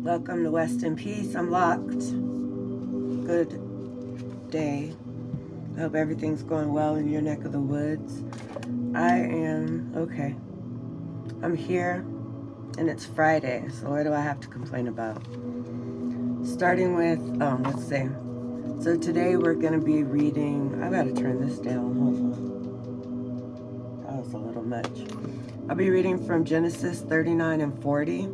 Welcome to WestNPeace. I'm locked. Good day. I hope everything's going well in your neck of the woods. I am okay. I'm here, and it's Friday, so what do I have to complain about? Starting with, let's see. So today we're going to be reading, I gotta turn this down, hold on. That was a little much. I'll be reading from Genesis 39 and 40.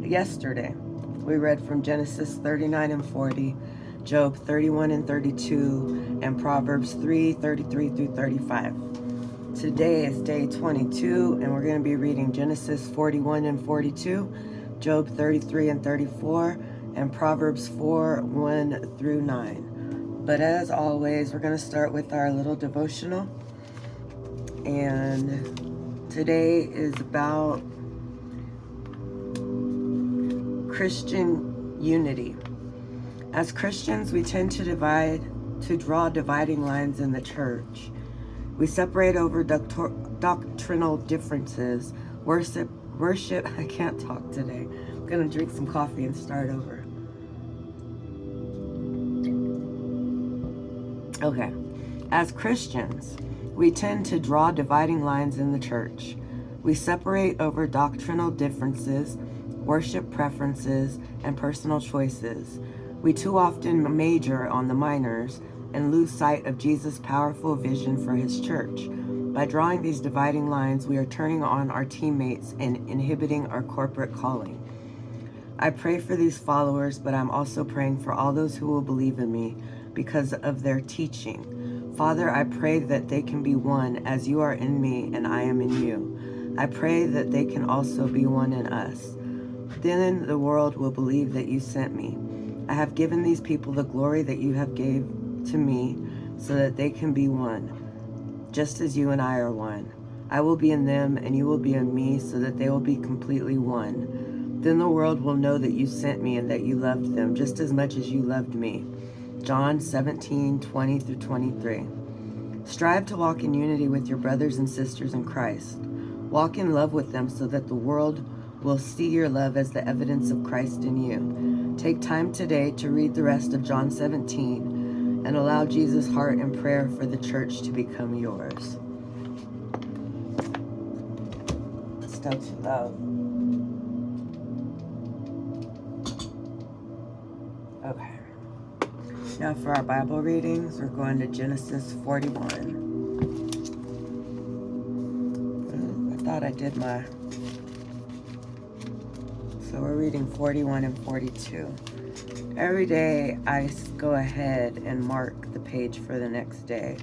Yesterday, we read from Genesis 39 and 40, Job 31 and 32, and Proverbs 3, 33 through 35. Today is day 22, and we're going to be reading Genesis 41 and 42, Job 33 and 34, and Proverbs 4, 1 through 9. But as always, we're going to start with our little devotional. And today is about Christian unity. As Christians, we tend to draw dividing lines in the church. We separate over doctrinal differences, worship, I can't talk today. I'm gonna drink some coffee and start over. Okay. As Christians, we tend to draw dividing lines in the church. We separate over doctrinal differences, worship preferences, and personal choices. We too often major on the minors and lose sight of Jesus' powerful vision for his church. By drawing these dividing lines, we are turning on our teammates and inhibiting our corporate calling. I pray for these followers, but I'm also praying for all those who will believe in me because of their teaching. Father, I pray that they can be one as you are in me and I am in you. I pray that they can also be one in us. Then the world will believe that you sent me. I have given these people the glory that you have gave to me so that they can be one, just as you and I are one. I will be in them and you will be in me so that they will be completely one. Then the world will know that you sent me and that you loved them just as much as you loved me. John 17, 20 through 23. Strive to walk in unity with your brothers and sisters in Christ. Walk in love with them so that the world will see your love as the evidence of Christ in you. Take time today to read the rest of John 17 and allow Jesus' heart and prayer for the church to become yours. Still too loud. Okay. Now for our Bible readings, we're going to Genesis 41. I thought I did my... So we're reading 41 and 42. Every day I go ahead and mark the page for the next day,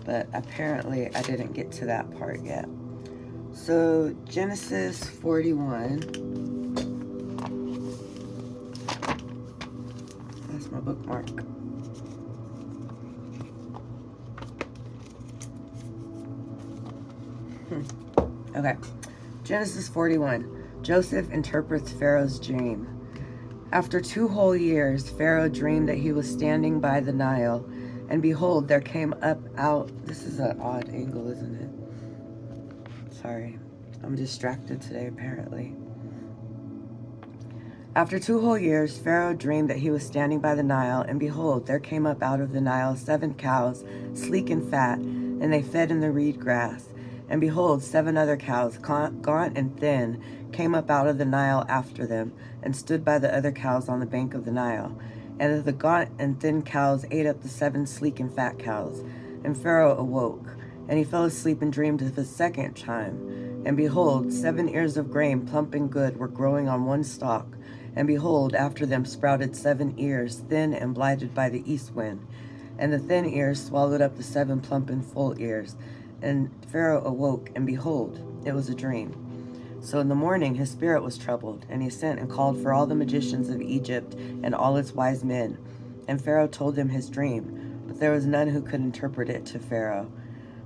but apparently I didn't get to that part yet. So Genesis 41. That's my bookmark. Okay. Genesis 41. Joseph interprets Pharaoh's dream. After 2 whole years, Pharaoh dreamed that he was standing by the Nile, and behold, there came up out... This is an odd angle, isn't it? Sorry. I'm distracted today, apparently. After 2 whole years, Pharaoh dreamed that he was standing by the Nile, and behold, there came up out of the Nile 7 cows, sleek and fat, and they fed in the reed grass. And behold, 7 other cows, gaunt and thin, came up out of the Nile after them, and stood by the other cows on the bank of the Nile. And the gaunt and thin cows ate up the 7 sleek and fat cows. And Pharaoh awoke, and he fell asleep and dreamed of the second time. And behold, 7 ears of grain, plump and good, were growing on one stalk. And behold, after them sprouted 7 ears, thin and blighted by the east wind. And the thin ears swallowed up the 7 plump and full ears. And Pharaoh awoke, and behold, it was a dream. So in the morning his spirit was troubled, and he sent and called for all the magicians of Egypt and all its wise men. And Pharaoh told them his dream, but there was none who could interpret it to Pharaoh.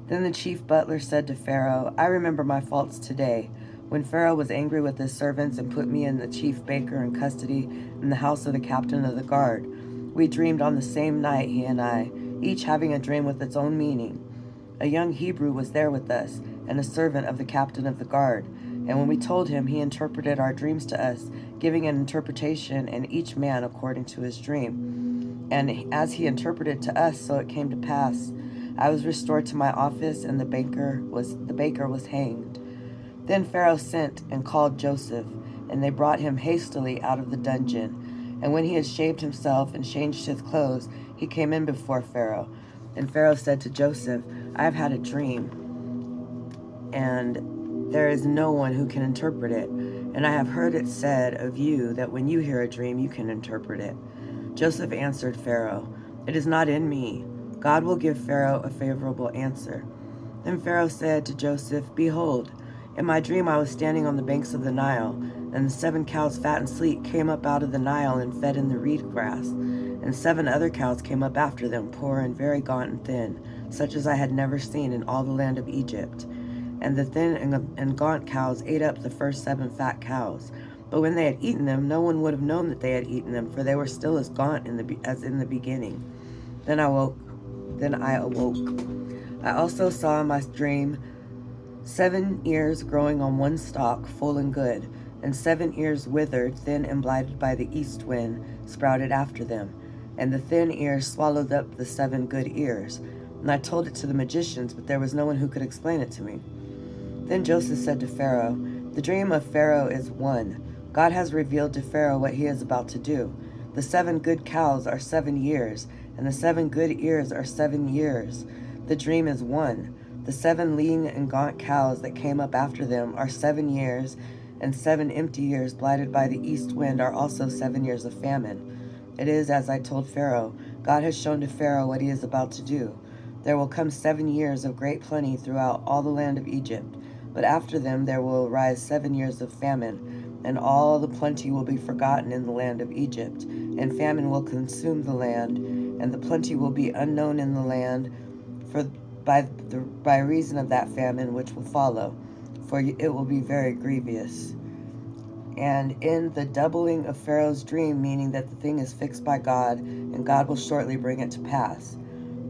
Then the chief butler said to Pharaoh, I remember my faults today, when Pharaoh was angry with his servants and put me and the chief baker in custody in the house of the captain of the guard. We dreamed on the same night, he and I, each having a dream with its own meaning. A young Hebrew was there with us, and a servant of the captain of the guard. And when we told him, he interpreted our dreams to us, giving an interpretation, and each man according to his dream. And as he interpreted to us, so it came to pass. I was restored to my office, and the baker was hanged. Then Pharaoh sent and called Joseph, and they brought him hastily out of the dungeon. And when he had shaved himself and changed his clothes, he came in before Pharaoh. And Pharaoh said to Joseph, I have had a dream, and there is no one who can interpret it. And I have heard it said of you that when you hear a dream, you can interpret it. Joseph answered Pharaoh, It is not in me. God will give Pharaoh a favorable answer. Then Pharaoh said to Joseph, Behold, in my dream I was standing on the banks of the Nile, and the 7 cows fat and sleek came up out of the Nile and fed in the reed grass. And 7 other cows came up after them, poor and very gaunt and thin, such as I had never seen in all the land of Egypt. And the thin and gaunt cows ate up the first 7 fat cows. But when they had eaten them, no one would have known that they had eaten them, for they were still as gaunt as in the beginning. Then I awoke. I also saw in my dream 7 ears growing on one stalk, full and good, and 7 ears withered, thin and blighted by the east wind, sprouted after them. And the thin ears swallowed up the 7 good ears. And I told it to the magicians, but there was no one who could explain it to me. Then Joseph said to Pharaoh, The dream of Pharaoh is one. God has revealed to Pharaoh what he is about to do. The 7 good cows are 7 years, and the 7 good ears are 7 years. The dream is one. The 7 lean and gaunt cows that came up after them are 7 years, and 7 empty years blighted by the east wind are also 7 years of famine. It is as I told Pharaoh. God has shown to Pharaoh what he is about to do. There will come 7 years of great plenty throughout all the land of Egypt, but after them there will arise 7 years of famine, and all the plenty will be forgotten in the land of Egypt, and famine will consume the land, and the plenty will be unknown in the land by reason of that famine which will follow, for it will be very grievous. And in the doubling of Pharaoh's dream, meaning that the thing is fixed by God, and God will shortly bring it to pass.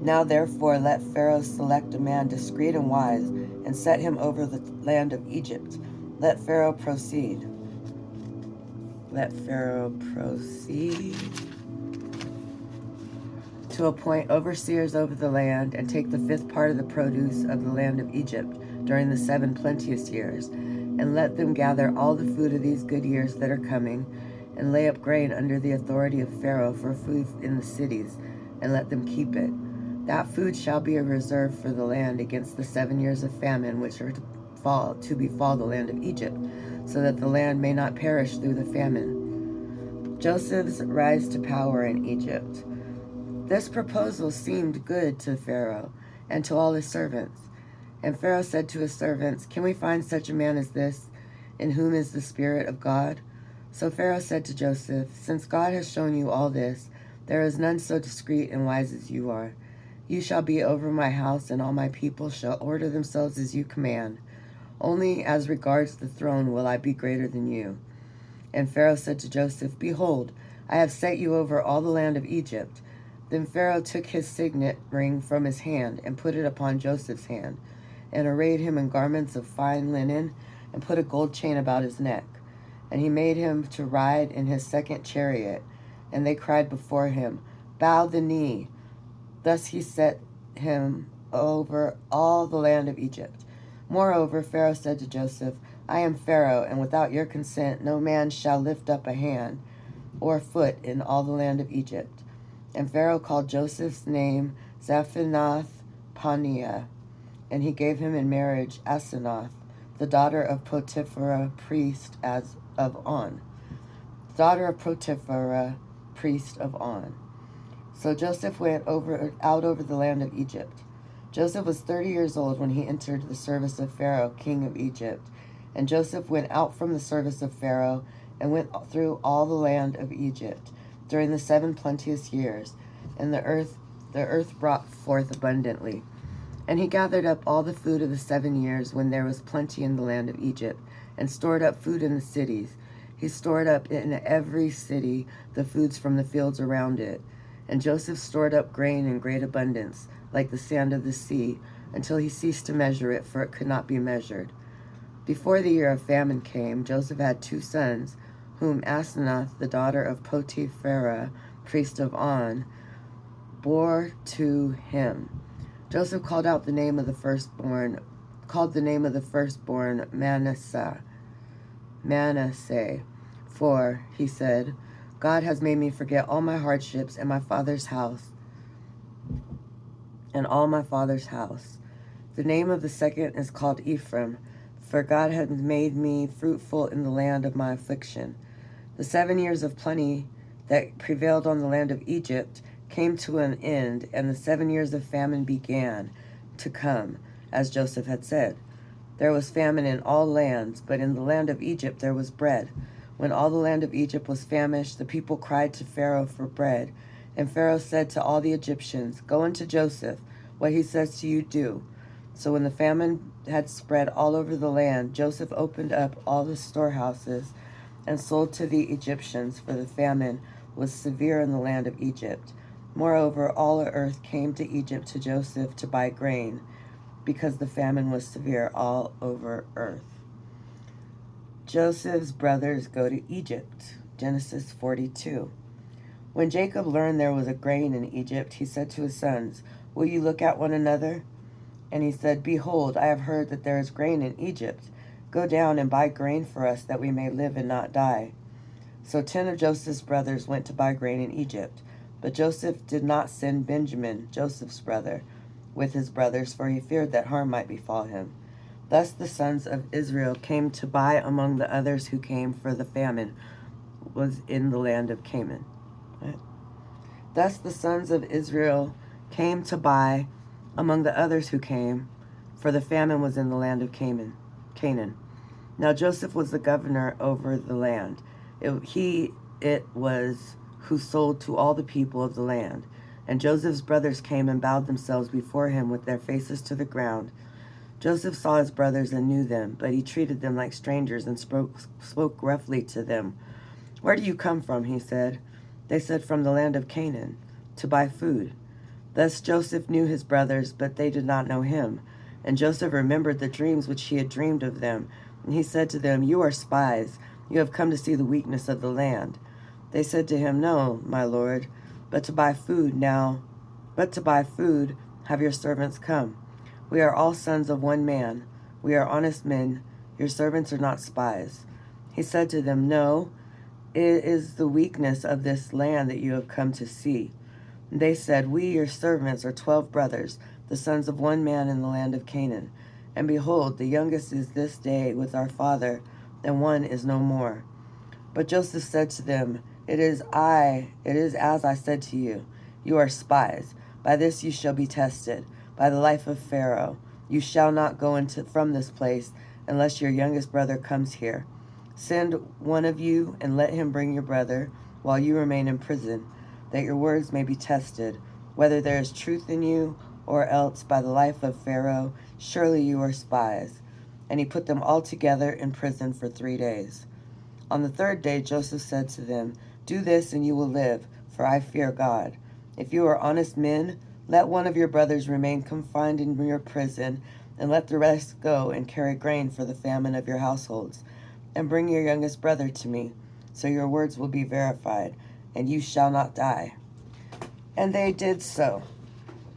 Now therefore let Pharaoh select a man discreet and wise, and set him over the land of Egypt. Let Pharaoh proceed. To appoint overseers over the land, and take the 5th part of the produce of the land of Egypt during the 7 plenteous years, and let them gather all the food of these good years that are coming, and lay up grain under the authority of Pharaoh for food in the cities, and let them keep it. That food shall be a reserve for the land against the 7 years of famine which are to befall the land of Egypt, so that the land may not perish through the famine. Joseph's rise to power in Egypt. This proposal seemed good to Pharaoh and to all his servants. And Pharaoh said to his servants, Can we find such a man as this, in whom is the Spirit of God? So Pharaoh said to Joseph, Since God has shown you all this, there is none so discreet and wise as you are. You shall be over my house, and all my people shall order themselves as you command. Only as regards the throne will I be greater than you. And Pharaoh said to Joseph, Behold, I have set you over all the land of Egypt. Then Pharaoh took his signet ring from his hand, and put it upon Joseph's hand, and arrayed him in garments of fine linen, and put a gold chain about his neck. And he made him to ride in his 2nd chariot. And they cried before him, Bow the knee. Thus he set him over all the land of Egypt. Moreover, Pharaoh said to Joseph, I am Pharaoh, and without your consent no man shall lift up a hand or foot in all the land of Egypt. And Pharaoh called Joseph's name Zaphenath-Paneah, and he gave him in marriage Asenath, the daughter of Potiphar, priest of On. So Joseph went out over the land of Egypt. Joseph was 30 years old when he entered the service of Pharaoh, king of Egypt. And Joseph went out from the service of Pharaoh, and went through all the land of Egypt during the 7 plenteous years, and the earth brought forth abundantly. And he gathered up all the food of the 7 years when there was plenty in the land of Egypt, and stored up food in the cities. He stored up in every city the foods from the fields around it. And Joseph stored up grain in great abundance, like the sand of the sea, until he ceased to measure it, for it could not be measured. Before the year of famine came, Joseph had 2 sons, whom Asenath, the daughter of Potipharah, priest of On, bore to him. Joseph called the name of the firstborn Manasseh, for, he said, God has made me forget all my hardships and all my father's house. The name of the second is called Ephraim, for God has made me fruitful in the land of my affliction. The 7 years of plenty that prevailed on the land of Egypt came to an end, and the 7 years of famine began to come, as Joseph had said. There was famine in all lands, but in the land of Egypt there was bread. When all the land of Egypt was famished, the people cried to Pharaoh for bread. And Pharaoh said to all the Egyptians, "Go unto Joseph, what he says to you do." So when the famine had spread all over the land, Joseph opened up all the storehouses and sold to the Egyptians, for the famine was severe in the land of Egypt. Moreover, all the earth came to Egypt to Joseph to buy grain, because the famine was severe all over earth. Joseph's brothers go to Egypt. Genesis 42. When Jacob learned there was a grain in Egypt, he said to his sons, "Will you look at one another?" And he said, "Behold, I have heard that there is grain in Egypt. Go down and buy grain for us, that we may live and not die." So 10 of Joseph's brothers went to buy grain in Egypt. But Joseph did not send Benjamin, Joseph's brother, with his brothers, for he feared that harm might befall him. Thus the sons of Israel came to buy among the others who came, for the famine was in the land of Canaan. Thus the sons of Israel came to buy among the others who came, for the famine was in the land of Canaan. Now Joseph was the governor over the land. It was who sold to all the people of the land. And Joseph's brothers came and bowed themselves before him with their faces to the ground. Joseph saw his brothers and knew them, but he treated them like strangers and spoke roughly to them. "Where do you come from?" he said. They said, "From the land of Canaan, to buy food." Thus Joseph knew his brothers, but they did not know him. And Joseph remembered the dreams which he had dreamed of them. And he said to them, "You are spies. You have come to see the weakness of the land." They said to him, "No, my lord, but to buy food have your servants come. We are all sons of one man. We are honest men. Your servants are not spies." He said to them, "No, it is the weakness of this land that you have come to see." And they said, "We, your servants, are 12 brothers, the sons of one man in the land of Canaan. And behold, the youngest is this day with our father, and one is no more." But Joseph said to them, It is as I said to you. You are spies. By this you shall be tested. By the life of Pharaoh, you shall not go from this place unless your youngest brother comes here. Send one of you and let him bring your brother while you remain in prison, that your words may be tested, whether there is truth in you, or else by the life of Pharaoh, surely you are spies. And he put them all together in prison for 3 days. On the 3rd day Joseph said to them, "Do this and you will live, for I fear God. If you are honest men, let one of your brothers remain confined in your prison, and let the rest go and carry grain for the famine of your households. And bring your youngest brother to me, so your words will be verified, and you shall not die." And they did so.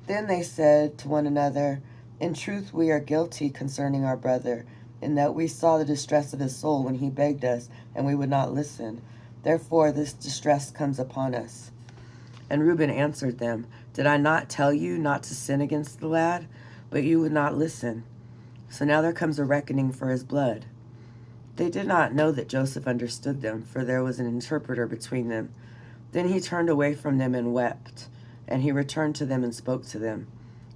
Then they said to one another, "In truth we are guilty concerning our brother, in that we saw the distress of his soul when he begged us, and we would not listen. Therefore this distress comes upon us." And Reuben answered them, "Did I not tell you not to sin against the lad? But you would not listen. So now there comes a reckoning for his blood." They did not know that Joseph understood them, for there was an interpreter between them. Then he turned away from them and wept. And he returned to them and spoke to them.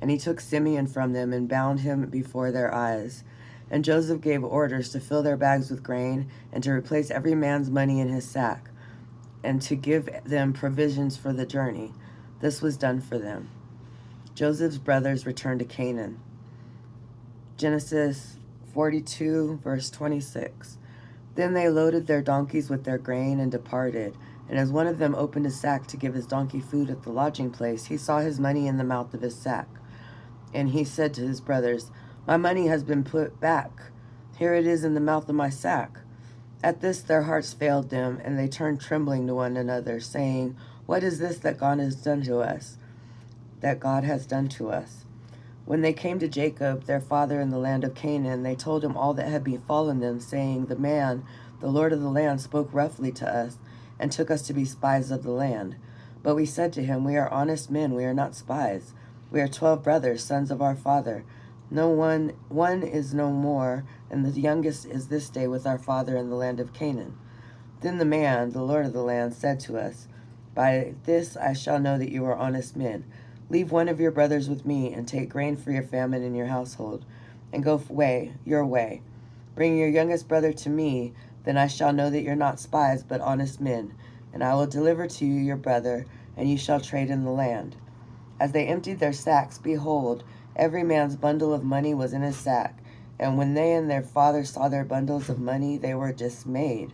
And he took Simeon from them and bound him before their eyes. And Joseph gave orders to fill their bags with grain, and to replace every man's money in his sack, and to give them provisions for the journey. This was done for them. Joseph's brothers returned to Canaan. Genesis 42, verse 26. Then they loaded their donkeys with their grain and departed. And as one of them opened his sack to give his donkey food at the lodging place, he saw his money in the mouth of his sack. And he said to his brothers, "My money has been put back. Here it is in the mouth of my sack." At this their hearts failed them, and they turned trembling to one another, saying, "What is this that God has done to us? That God has done to us?" When they came to Jacob, their father, in the land of Canaan, they told him all that had befallen them, saying, "The man, the Lord of the land, spoke roughly to us, and took us to be spies of the land. But we said to him, 'We are honest men, we are not spies. We are 12 brothers, sons of our father. One is no more, and the youngest is this day with our father in the land of Canaan.' Then the man, the Lord of the land, said to us, 'By this I shall know that you are honest men. Leave one of your brothers with me, and take grain for your famine in your household, and go your way. Bring your youngest brother to me, then I shall know that you're not spies, but honest men, and I will deliver to you your brother, and you shall trade in the land.' As they emptied their sacks, behold, every man's bundle of money was in his sack. And when they and their father saw their bundles of money, they were dismayed.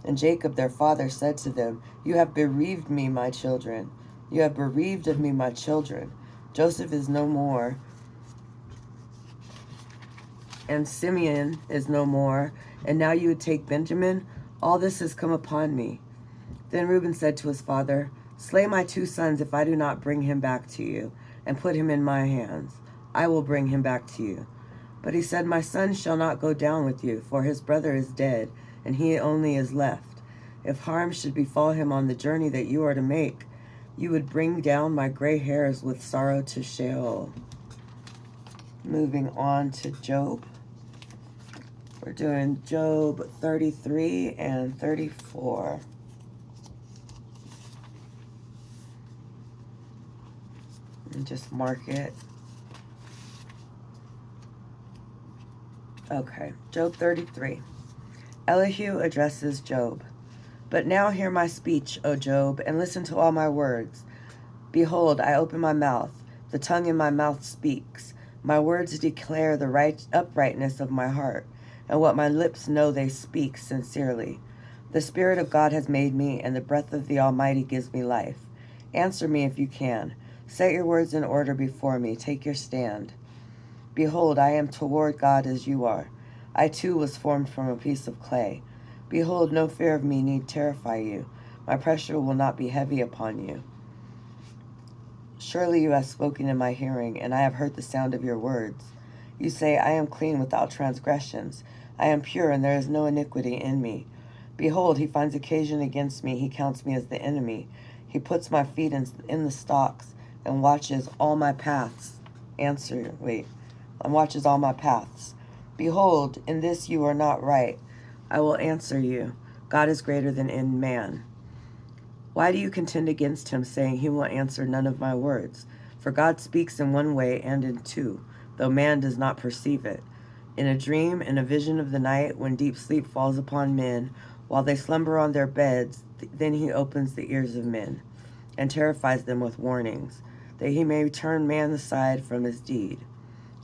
And Jacob their father said to them, 'You have bereaved me, my children. You have bereaved of me, my children. Joseph is no more, and Simeon is no more, and now you would take Benjamin? All this has come upon me.' Then Reuben said to his father, 'Slay my 2 sons if I do not bring him back to you, and put him in my hands. I will bring him back to you.' But he said, 'My son shall not go down with you, for his brother is dead, and he only is left. If harm should befall him on the journey that you are to make, you would bring down my gray hairs with sorrow to Sheol.'" Moving on to Job. We're doing Job 33 and 34. And just mark it. Okay, Job 33. Elihu addresses Job. "But now hear my speech, O Job, and listen to all my words. Behold, I open my mouth. The tongue in my mouth speaks. My words declare the uprightness of my heart, and what my lips know they speak sincerely. The Spirit of God has made me, and the breath of the Almighty gives me life. Answer me if you can. Set your words in order before me. Take your stand. Behold, I am toward God as you are. I too was formed from a piece of clay. Behold, no fear of me need terrify you. My pressure will not be heavy upon you. Surely you have spoken in my hearing, and I have heard the sound of your words. You say, 'I am clean without transgressions. I am pure, and there is no iniquity in me.' Behold, he finds occasion against me. He counts me as the enemy. He puts my feet in the stocks and watches all my paths. And watches all my paths. Behold, in this you are not right. I will answer you. God is greater than in man. Why do you contend against him, saying, 'He will answer none of my words'? For God speaks in one way and in 2, though man does not perceive it. In a dream, in a vision of the night, when deep sleep falls upon men, while they slumber on their beds, then he opens the ears of men, and terrifies them with warnings, that he may turn man aside from his deed,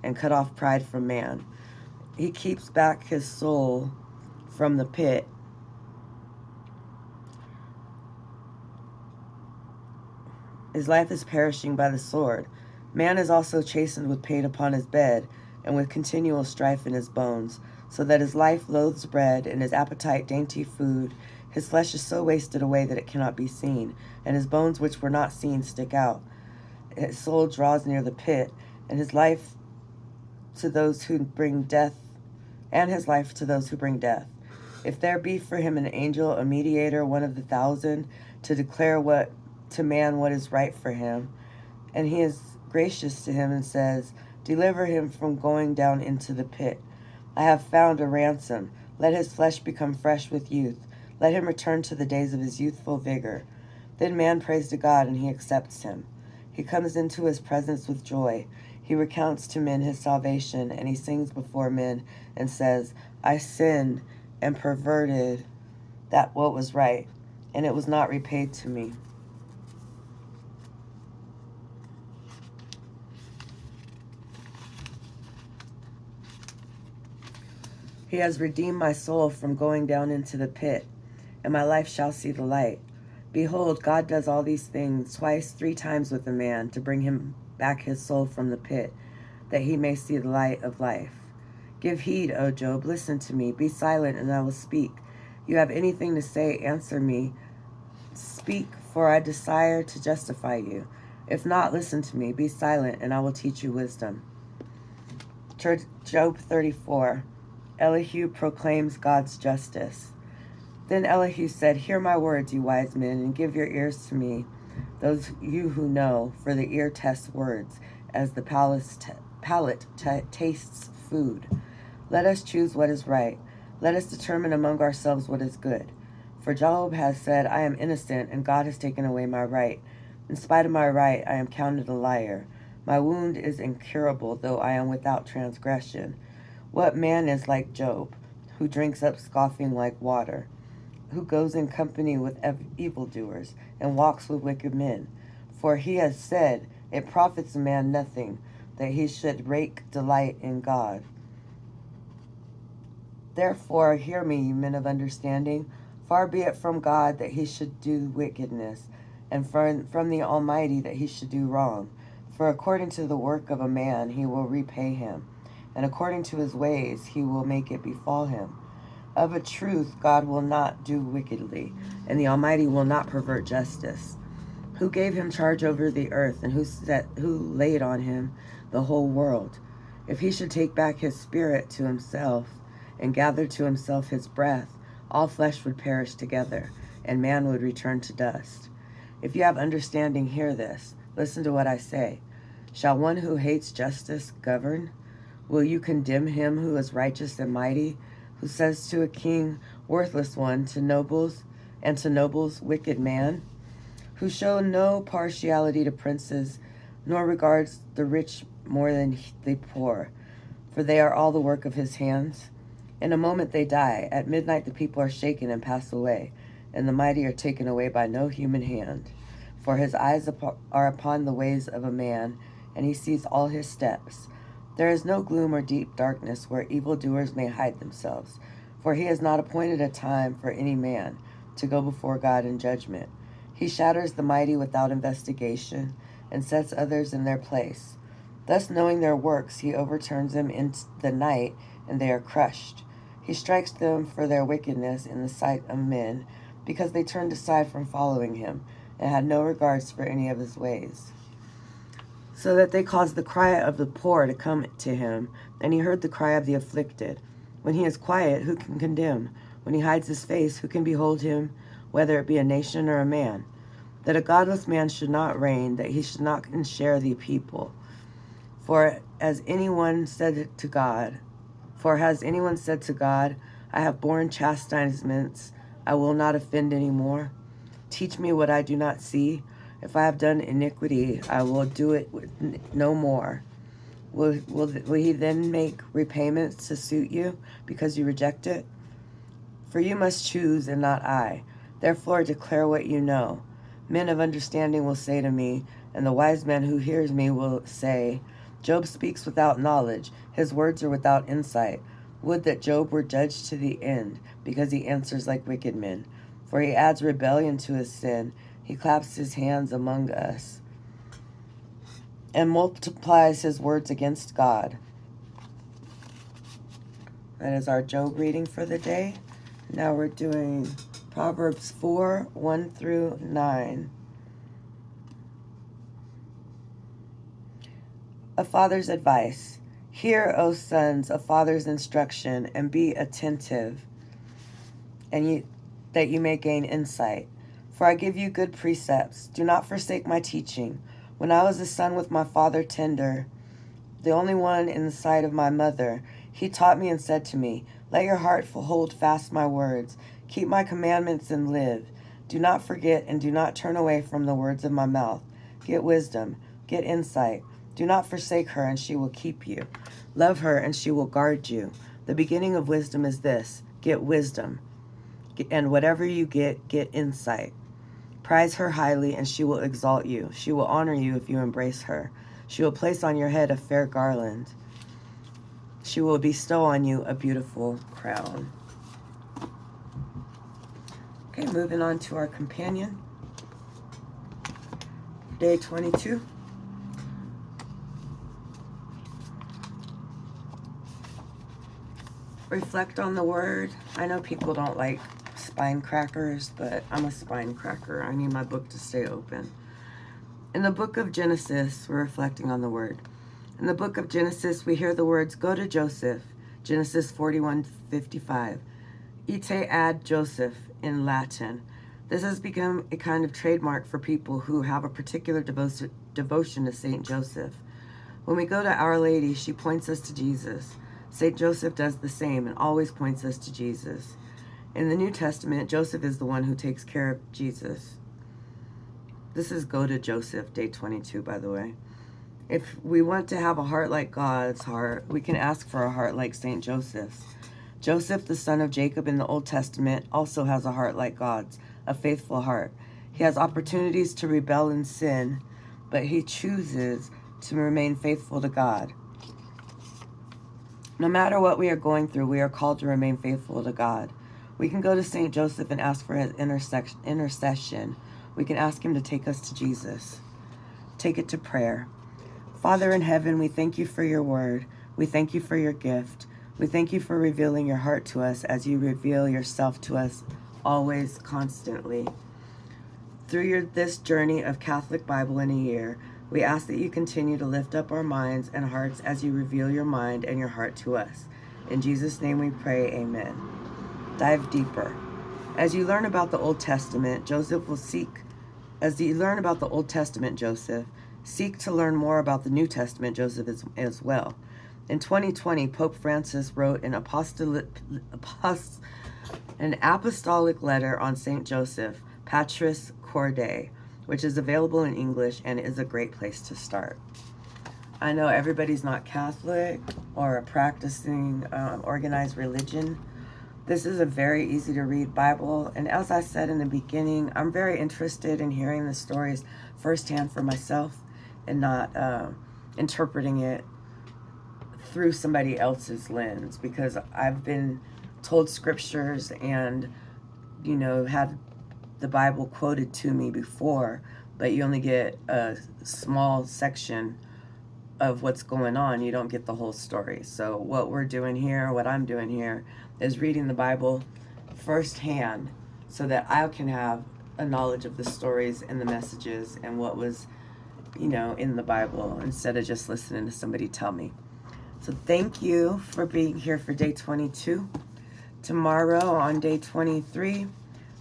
and cut off pride from man. He keeps back his soul from the pit. His life is perishing by the sword. Man is also chastened with pain upon his bed, and with continual strife in his bones, so that his life loathes bread, and his appetite dainty food. His flesh is so wasted away that it cannot be seen, and his bones which were not seen stick out. His soul draws near the pit, and his life to those who bring death, If there be for him an angel, a mediator, one of the 1,000, to declare to man what is right for him, and he is gracious to him and says, 'Deliver him from going down into the pit. I have found a ransom. Let his flesh become fresh with youth. Let him return to the days of his youthful vigor.' Then man prays to God, and he accepts him. He comes into his presence with joy. He recounts to men his salvation, and he sings before men and says, 'I sinned and perverted that what was right, and it was not repaid to me.'" He has redeemed my soul from going down into the pit, and my life shall see the light. Behold, God does all these things twice, 3 times with a man, to bring him back his soul from the pit, that he may see the light of life. Give heed, O Job, listen to me. Be silent, and I will speak. You have anything to say, answer me. Speak, for I desire to justify you. If not, listen to me. Be silent, and I will teach you wisdom. Job 34. Elihu proclaims God's justice. Then Elihu said, Hear my words, you wise men, and give your ears to me, those you who know, for the ear tests words, as the palate tastes food. Let us choose what is right. Let us determine among ourselves what is good. For Job has said, I am innocent, and God has taken away my right. In spite of my right, I am counted a liar. My wound is incurable, though I am without transgression. What man is like Job, who drinks up scoffing like water, who goes in company with evildoers, and walks with wicked men? For he has said, It profits a man nothing, that he should take delight in God. Therefore, hear me, you men of understanding. Far be it from God that he should do wickedness, and from the Almighty that he should do wrong. For according to the work of a man he will repay him, and according to his ways he will make it befall him. Of a truth, God will not do wickedly, and the Almighty will not pervert justice. Who gave him charge over the earth, and who laid on him the whole world? If he should take back his spirit to himself, and gather to himself his breath, all flesh would perish together, and man would return to dust. If you have understanding, hear this. Listen to what I say. Shall one who hates justice govern? Will you condemn him who is righteous and mighty, who says to a king, worthless one, to nobles, wicked man? Who show no partiality to princes, nor regards the rich more than the poor, for they are all the work of his hands? In a moment they die. At midnight the people are shaken and pass away, and the mighty are taken away by no human hand. For his eyes are upon the ways of a man, and he sees all his steps. There is no gloom or deep darkness where evildoers may hide themselves, for he has not appointed a time for any man to go before God in judgment. He shatters the mighty without investigation, and sets others in their place. Thus, knowing their works, he overturns them in the night, and they are crushed. He strikes them for their wickedness in the sight of men, because they turned aside from following him, and had no regards for any of his ways. So that they caused the cry of the poor to come to him, and he heard the cry of the afflicted. When he is quiet, who can condemn? When he hides his face, who can behold him, whether it be a nation or a man? That a godless man should not reign, that he should not share the people. For has anyone said to God, I have borne chastisements, I will not offend any more? Teach me what I do not see. If I have done iniquity, I will do it no more. Will he then make repayments to suit you, because you reject it? For you must choose, and not I. Therefore declare what you know. Men of understanding will say to me, and the wise man who hears me will say, Job speaks without knowledge, his words are without insight. Would that Job were judged to the end, because he answers like wicked men. For he adds rebellion to his sin, he claps his hands among us, and multiplies his words against God. That is our Job reading for the day. Now we're doing Proverbs 4, 1 through 9. A father's advice. Hear, O sons, a father's instruction, and be attentive, that you may gain insight. For I give you good precepts. Do not forsake my teaching. When I was a son with my father tender, the only one in the sight of my mother, he taught me and said to me, Let your heart hold fast my words. Keep my commandments and live. Do not forget and do not turn away from the words of my mouth. Get wisdom. Get insight. Do not forsake her, and she will keep you. Love her, and she will guard you. The beginning of wisdom is this: get wisdom. And whatever you get insight. Prize her highly, and she will exalt you. She will honor you if you embrace her. She will place on your head a fair garland. She will bestow on you a beautiful crown. Okay, moving on to our companion. Day 22. reflect on the word. I know people don't like spine crackers, but I'm a spine cracker. I need my book to stay open. In the book of Genesis, we're reflecting on the word. In the book of Genesis, we hear the words, go to Joseph, Genesis 41:55. Ite ad Joseph in Latin. This has become a kind of trademark for people who have a particular devotion to Saint Joseph. When we go to Our Lady, she points us to Jesus. Saint Joseph does the same and always points us to Jesus. In the New Testament, Joseph is the one who takes care of Jesus. This is Go to Joseph, day 22, by the way. If we want to have a heart like God's heart, we can ask for a heart like Saint Joseph's. Joseph, the son of Jacob in the Old Testament, also has a heart like God's, a faithful heart. He has opportunities to rebel and sin, but he chooses to remain faithful to God. No matter what we are going through, we are called to remain faithful to God. We can go to Saint Joseph and ask for his intercession. We can ask him to take us to Jesus. Take it to prayer. Father in heaven, we thank you for your word. We thank you for your gift. We thank you for revealing your heart to us as you reveal yourself to us always, constantly. Through this journey of Catholic Bible in a year, we ask that you continue to lift up our minds and hearts as you reveal your mind and your heart to us. In Jesus' name we pray, amen. Dive deeper. As you learn about the Old Testament, Joseph, seek to learn more about the New Testament, Joseph, as well. In 2020, Pope Francis wrote an apostolic letter on Saint Joseph, Patris Corde, which is available in English and is a great place to start. I know everybody's not Catholic or a practicing organized religion. This is a very easy to read Bible, and as I said in the beginning, I'm very interested in hearing the stories firsthand for myself and not interpreting it through somebody else's lens, because I've been told scriptures and, had the Bible quoted to me before, but you only get a small section of what's going on. You don't get the whole story. So what I'm doing here is reading the Bible firsthand so that I can have a knowledge of the stories and the messages and what was, in the Bible, instead of just listening to somebody tell me. So thank you for being here for day 22. Tomorrow on day 23,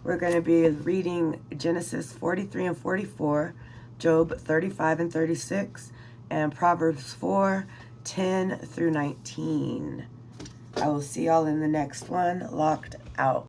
we're going to be reading Genesis 43 and 44, Job 35 and 36, and Proverbs 4:10 through 19. I will see y'all in the next one. Locked out.